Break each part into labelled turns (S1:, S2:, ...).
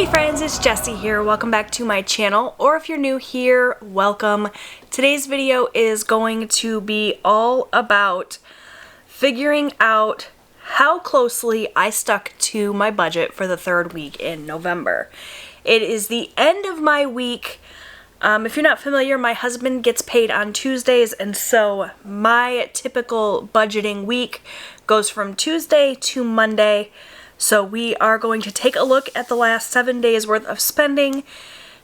S1: Hey friends, it's Jessie here. Welcome back to my channel, or if you're new here, welcome. Today's video is going to be all about figuring out how closely I stuck to my budget for the third week in November. It is the end of my week. If you're not familiar, my husband gets paid on Tuesdays, and so my typical budgeting week goes from Tuesday to Monday. So we are going to take a look at the last 7 days worth of spending,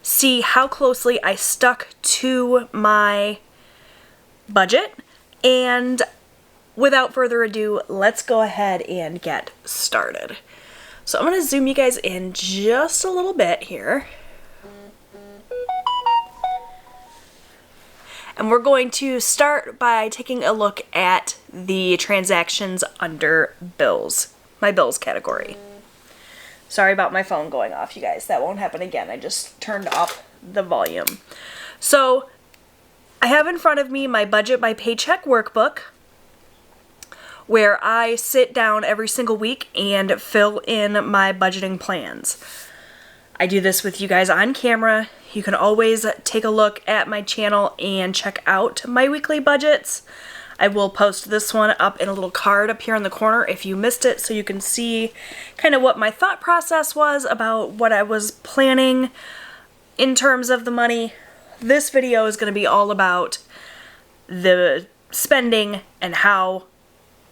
S1: see how closely I stuck to my budget, and without further ado, let's go ahead and get started. So I'm going to zoom you guys in just a little bit here. And we're going to start by taking a look at the transactions under bills. My bills category. Sorry about my phone going off, you guys. That won't happen again. I just turned off the volume. So I have in front of me my budget by paycheck workbook, where I sit down every single week and fill in my budgeting plans. I do this with you guys on camera. You can always take a look at my channel and check out my weekly budgets. I will post this one up in a little card up here in the corner if you missed it, so you can see kind of what my thought process was about what I was planning in terms of the money. This video is going to be all about the spending and how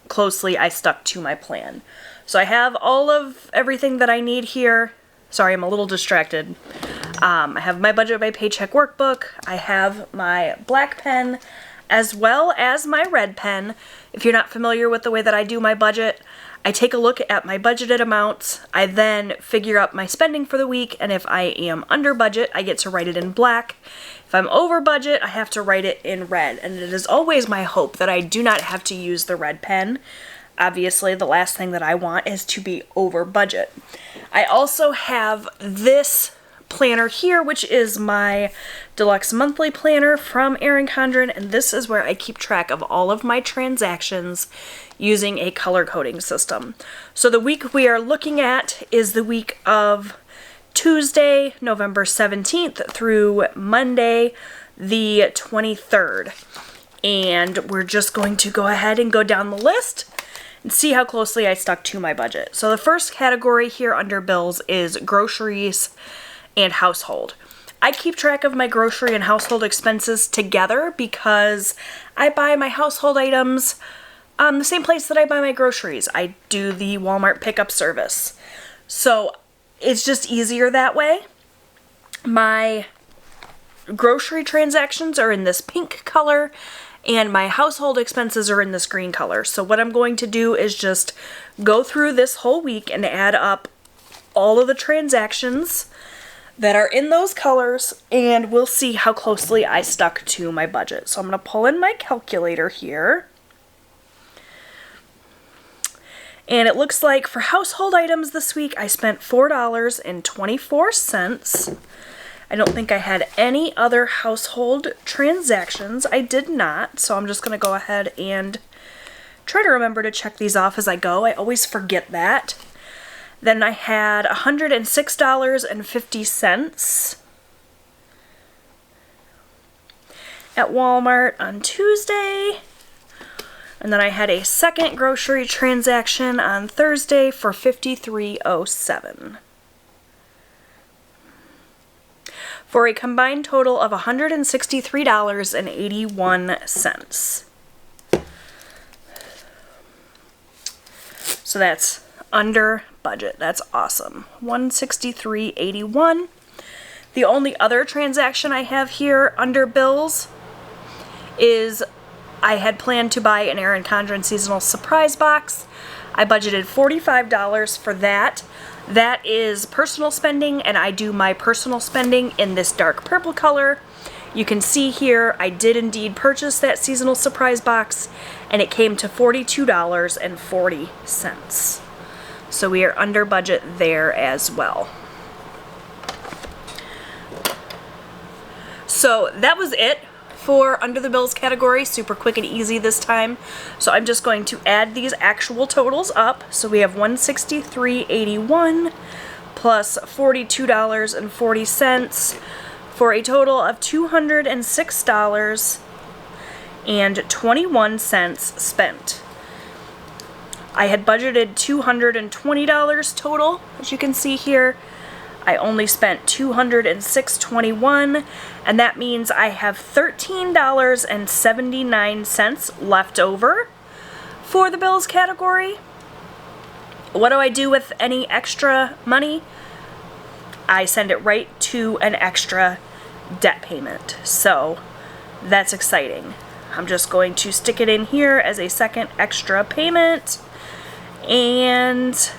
S1: closely I stuck to my plan. So I have all of everything that I need here. Sorry, I'm a little distracted. I have my budget by paycheck workbook. I have my black pen, as well as my red pen. If you're not familiar with the way that I do my budget, I take a look at my budgeted amounts. I then figure out my spending for the week, and if I am under budget, I get to write it in black. If I'm over budget, I have to write it in red, and it is always my hope that I do not have to use the red pen. Obviously, the last thing that I want is to be over budget. I also have this planner here, which is my deluxe monthly planner from Erin Condren, and this is where I keep track of all of my transactions using a color coding system. So the week we are looking at is the week of Tuesday, November 17th through Monday, the 23rd. And we're just going to go ahead and go down the list and see how closely I stuck to my budget. So the first category here under bills is groceries and household. I keep track of my grocery and household expenses together because I buy my household items the same place that I buy my groceries. I do the Walmart pickup service. So it's just easier that way. My grocery transactions are in this pink color, and my household expenses are in this green color. So what I'm going to do is just go through this whole week and add up all of the transactions that are in those colors, and we'll see how closely I stuck to my budget. So I'm going to pull in my calculator here. And it looks like for household items this week, I spent $4.24. I don't think I had any other household transactions. I did not, so I'm just going to go ahead and try to remember to check these off as I go. I always forget that. Then I had $106.50 at Walmart on Tuesday. And then I had a second grocery transaction on Thursday for $53.07. For a combined total of $163.81. So that's under budget. That's awesome. $163.81. The only other transaction I have here under bills is I had planned to buy an Erin Condren seasonal surprise box. I budgeted $45 for that. That is personal spending, and I do my personal spending in this dark purple color. You can see here I did indeed purchase that seasonal surprise box, and it came to $42.40. So we are under budget there as well. So that was it for under the bills category. Super quick and easy this time. So I'm just going to add these actual totals up. So we have $163.81 plus $42.40 for a total of $206.21 spent. I had budgeted $220 total, as you can see here. I only spent $206.21, and that means I have $13.79 left over for the bills category. What do I do with any extra money? I send it right to an extra debt payment. So that's exciting. I'm just going to stick it in here as a second extra payment. And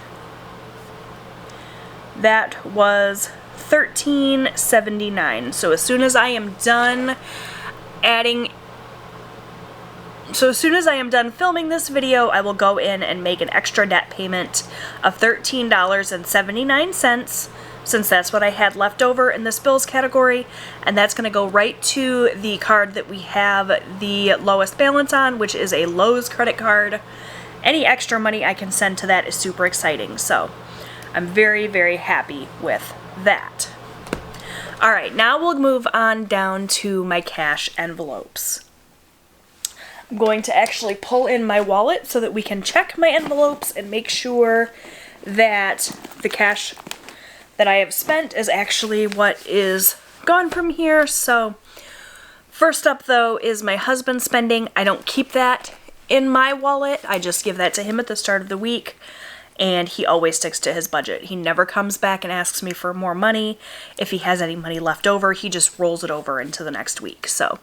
S1: that was $13.79. So as soon as I am done filming this video, I will go in and make an extra debt payment of $13.79, since that's what I had left over in this bills category, and that's going to go right to the card that we have the lowest balance on, which is a Lowe's credit card. Any extra money I can send to that is super exciting, so I'm very, very happy with that. Alright, now we'll move on down to my cash envelopes. I'm going to actually pull in my wallet so that we can check my envelopes and make sure that the cash that I have spent is actually what is gone from here. So first up though is my husband's spending. I don't keep that in my wallet. I just give that to him at the start of the week, and he always sticks to his budget. He never comes back and asks me for more money. If he has any money left over, he just rolls it over into the next week. So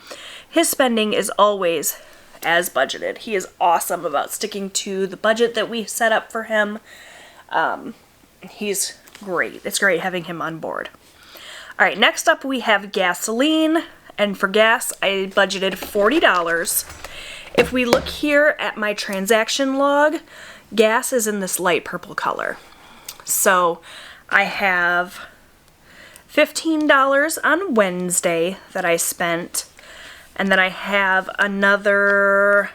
S1: his spending is always as budgeted. He is awesome about sticking to the budget that we set up for him. He's great. It's great having him on board. Alright, next up we have gasoline, and for gas I budgeted $40. If we look here at my transaction log, gas is in this light purple color. So I have $15 on Wednesday that I spent, and then I have another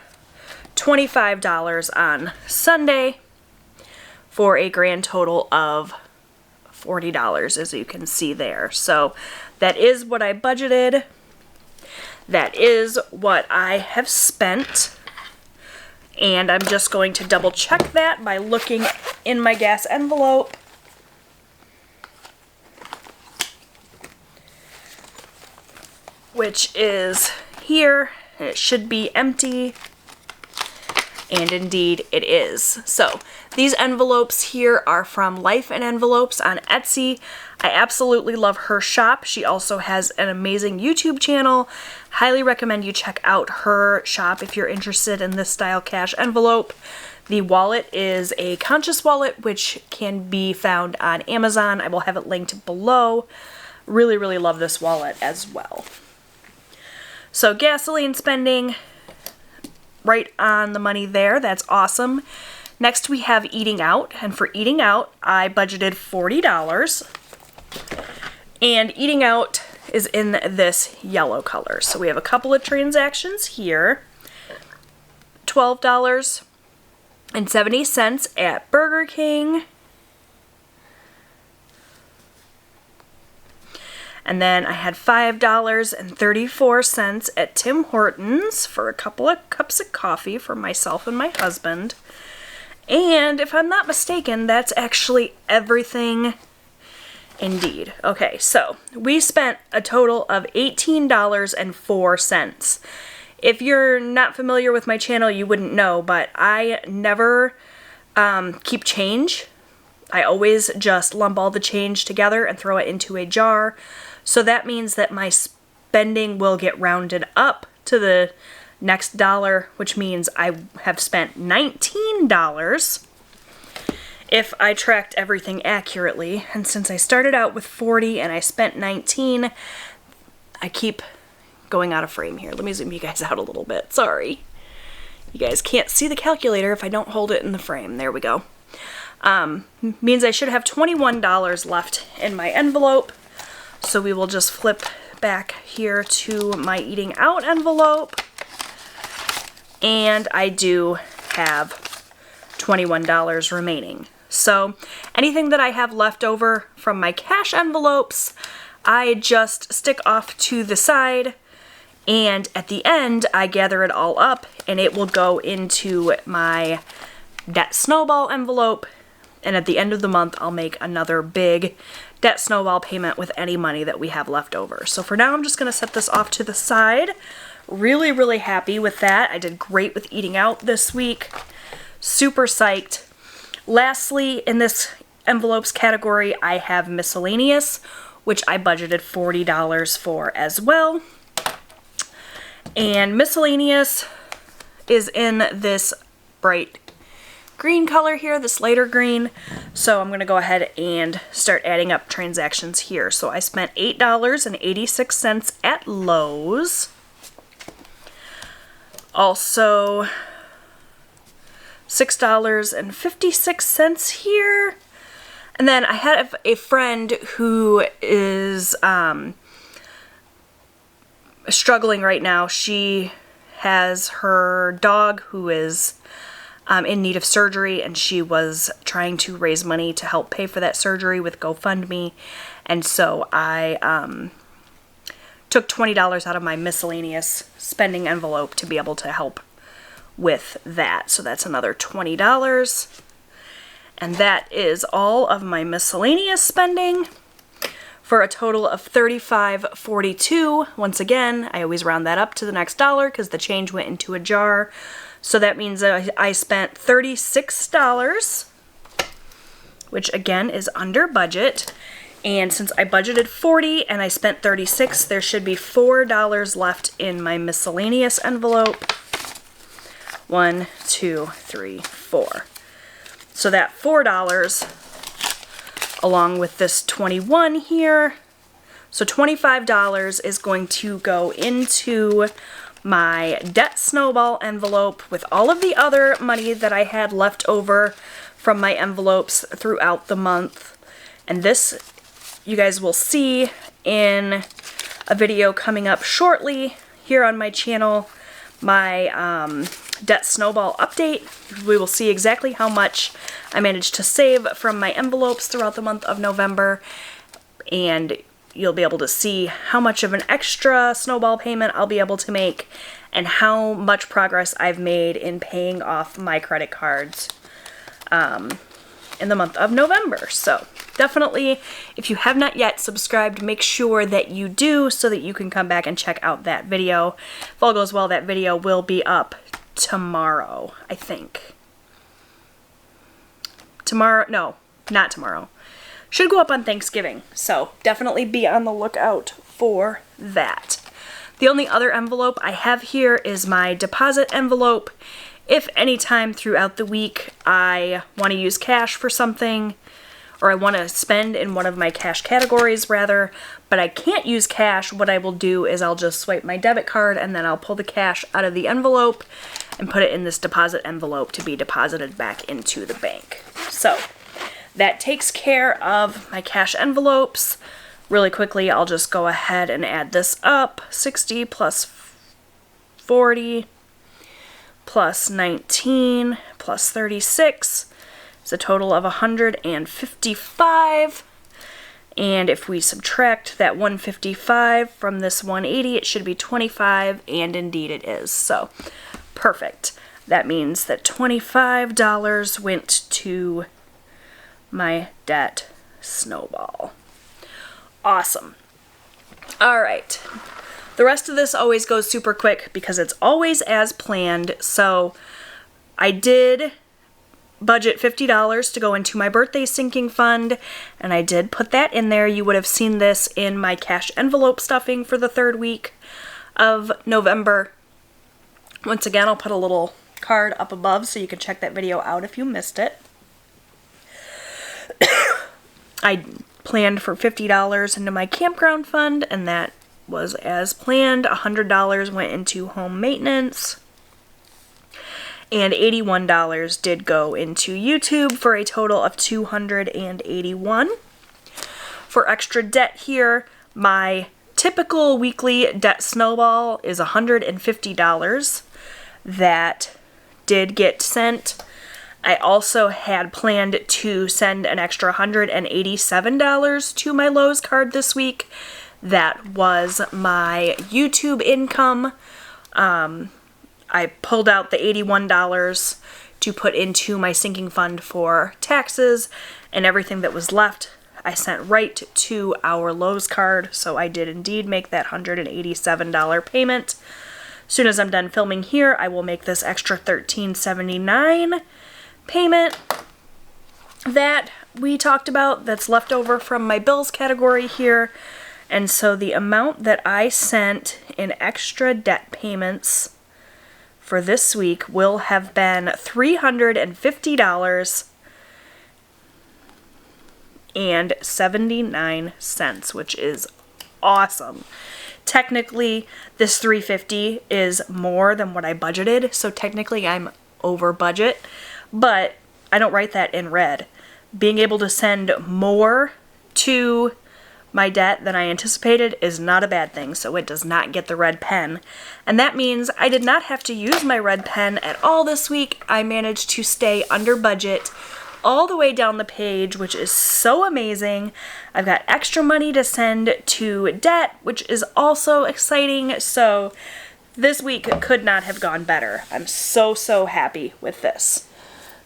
S1: $25 on Sunday for a grand total of $40, as you can see there. So that is what I budgeted. That is what I have spent. And I'm just going to double check that by looking in my gas envelope. Which is here. It should be empty. And indeed it is. So these envelopes here are from Life in Envelopes on Etsy. I absolutely love her shop. She also has an amazing YouTube channel. Highly recommend you check out her shop if you're interested in this style cash envelope. The wallet is a Conscious wallet, which can be found on Amazon. I will have it linked below. Really, really love this wallet as well. So gasoline spending, right on the money there. That's awesome. Next we have eating out, and for eating out I budgeted $40, and eating out is in this yellow color. So we have a couple of transactions here. $12.70 at Burger King. And then I had $5.34 at Tim Hortons for a couple of cups of coffee for myself and my husband. And if I'm not mistaken, that's actually everything indeed. Okay, so we spent a total of $18.04. If you're not familiar with my channel, you wouldn't know, but I never keep change. I always just lump all the change together and throw it into a jar. So that means that my spending will get rounded up to the next dollar, which means I have spent $19 if I tracked everything accurately. And since I started out with 40 and I spent 19, I keep going out of frame here. Let me zoom you guys out a little bit. Sorry. You guys can't see the calculator if I don't hold it in the frame. There we go. Means I should have $21 left in my envelope. So we will just flip back here to my eating out envelope. And I do have $21 remaining. So Anything that I have left over from my cash envelopes, I just stick off to the side, and at the end I gather it all up and it will go into my debt snowball envelope, and at the end of the month I'll make another big debt snowball payment with any money that we have left over. So for now I'm just going to set this off to the side. Really, really happy with that. I did great with eating out this week. Super psyched. Lastly, in this envelopes category, I have miscellaneous, which I budgeted $40 for as well. And miscellaneous is in this bright green color here, this lighter green. So I'm going to go ahead and start adding up transactions here. So I spent $8.86 at Lowe's. Also $6.56 here. And then I had a friend who is struggling right now. She has her dog who is in need of surgery, and she was trying to raise money to help pay for that surgery with GoFundMe. And so I took $20 out of my miscellaneous spending envelope to be able to help with that. So that's another $20. And that is all of my miscellaneous spending for a total of $35.42. Once again, I always round that up to the next dollar because the change went into a jar. So that means that I spent $36, which again is under budget. And since I budgeted $40 and I spent $36, there should be $4 left in my miscellaneous envelope. 1, 2, 3, 4. So that $4 along with this 21 here, so $25 is going to go into my debt snowball envelope with all of the other money that I had left over from my envelopes throughout the month. And this you guys will see in a video coming up shortly here on my channel, my debt snowball update. We will see exactly how much I managed to save from my envelopes throughout the month of November, and you'll be able to see how much of an extra snowball payment I'll be able to make and how much progress I've made in paying off my credit cards in the month of November. So definitely, if you have not yet subscribed, make sure that you do so that you can come back and check out that video. If all goes well, that video will be up tomorrow, I think. Tomorrow, no, not tomorrow. Should go up on Thanksgiving, so definitely be on the lookout for that. The only other envelope I have here is my deposit envelope. If anytime throughout the week I want to use cash for something, or I want to spend in one of my cash categories rather, but I can't use cash, what I will do is I'll just swipe my debit card and then I'll pull the cash out of the envelope and put it in this deposit envelope to be deposited back into the bank. So that takes care of my cash envelopes. Really quickly, I'll just go ahead and add this up. 60 plus 40 plus 19 plus 36 is a total of 155. And if we subtract that 155 from this 180, it should be 25, and indeed it is. So perfect. That means that $25 went to my debt snowball. Awesome. All right. The rest of this always goes super quick because it's always as planned. So I did budget $50 to go into my birthday sinking fund, and I did put that in there. You would have seen this in my cash envelope stuffing for the third week of November. Once again, I'll put a little card up above so you can check that video out if you missed it. I planned for $50 into my campground fund, and that was as planned. $100 went into home maintenance, and $81 did go into YouTube for a total of $281. For extra debt here, my typical weekly debt snowball is $150. That did get sent I also had planned to send an extra $187 to my Lowe's card this week. That was my YouTube income. I pulled out the $81 to put into my sinking fund for taxes, and everything that was left I sent right to our Lowe's card, so I did indeed make that $187 payment. As soon as I'm done filming here, I will make this extra $13.79 payment that we talked about that's left over from my bills category here. And so the amount that I sent in extra debt payments for this week will have been $350.79, which is awesome. Technically, this $350 is more than what I budgeted, so technically I'm over budget, but I don't write that in red. Being able to send more to my debt than I anticipated is not a bad thing, so it does not get the red pen. And that means I did not have to use my red pen at all this week. I managed to stay under budget all the way down the page, which is so amazing. I've got extra money to send to debt, which is also exciting. So this week could not have gone better. I'm so happy with this.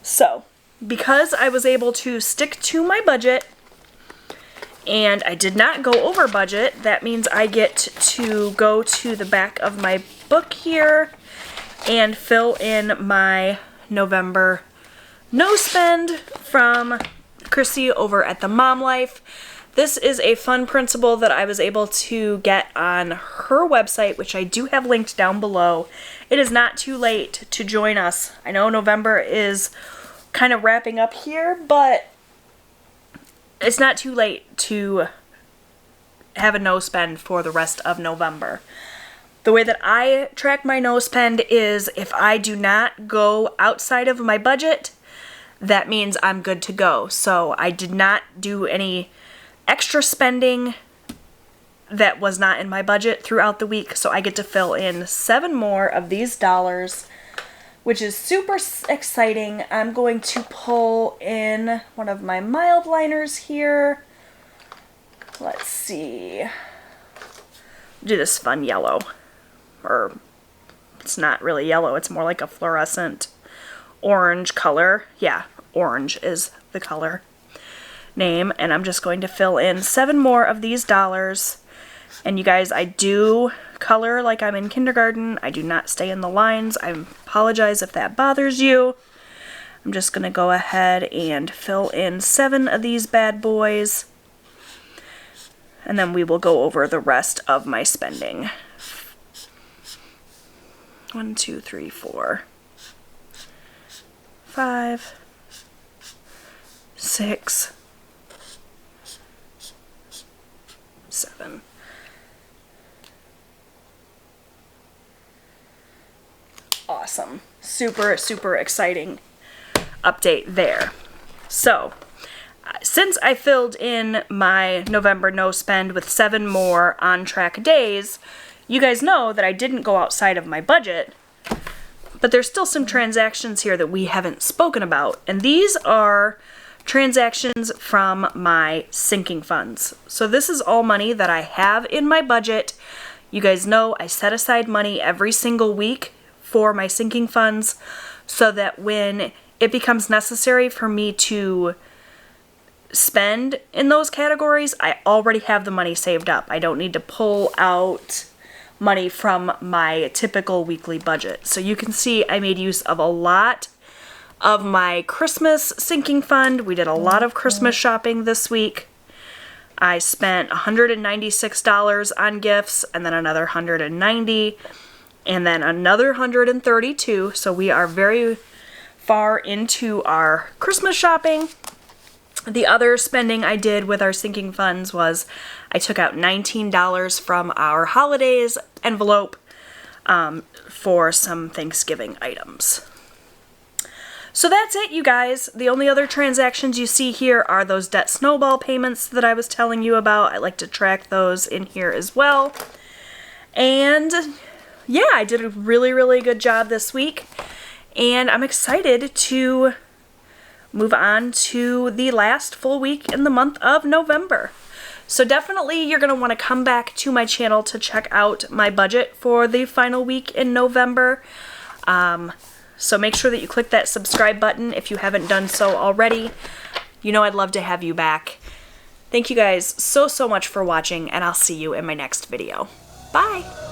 S1: So because I was able to stick to my budget and I did not go over budget, that means I get to go to the back of my book here and fill in my November no spend from Chrissy over at the Mom Life. This is a fun principle that I was able to get on her website, which I do have linked down below. It is not too late to join us. I know November is kind of wrapping up here, but it's not too late to have a no spend for the rest of November. The way that I track my no spend is if I do not go outside of my budget, that means I'm good to go. So I did not do any extra spending that was not in my budget throughout the week, so I get to fill in 7 more of these dollars, which is super exciting. I'm going to pull in one of my mild liners here. Let's see. Do this fun yellow. Or it's not really yellow, it's more like a fluorescent orange color. Yeah, orange is the color name. And I'm just going to fill in 7 more of these dollars. And you guys, I do color like I'm in kindergarten. I do not stay in the lines. I apologize if that bothers you. I'm just going to go ahead and fill in 7 of these bad boys. And then we will go over the rest of my spending. 1, 2, 3, 4, 5, 6, 7. Awesome. Super exciting update there. So, since I filled in my November no spend with 7 more on track days, you guys know that I didn't go outside of my budget, but there's still some transactions here that we haven't spoken about, and these are transactions from my sinking funds. So this is all money that I have in my budget. You guys know I set aside money every single week for my sinking funds so that when it becomes necessary for me to spend in those categories, I already have the money saved up. I don't need to pull out money from my typical weekly budget. So you can see I made use of a lot of my Christmas sinking fund. We did a lot of Christmas shopping this week. I spent $196 on gifts, and then another $190, and then another $132. So we are very far into our Christmas shopping. The other spending I did with our sinking funds was I took out $19 from our holidays envelope for some Thanksgiving items. So that's it, you guys. The only other transactions you see here are those debt snowball payments that I was telling you about. I like to track those in here as well. And yeah, I did a really good job this week. And I'm excited to move on to the last full week in the month of November. So definitely you're going to want to come back to my channel to check out my budget for the final week in November. So make sure that you click that subscribe button if you haven't done so already. You know I'd love to have you back. Thank you guys so much for watching, and I'll see you in my next video. Bye!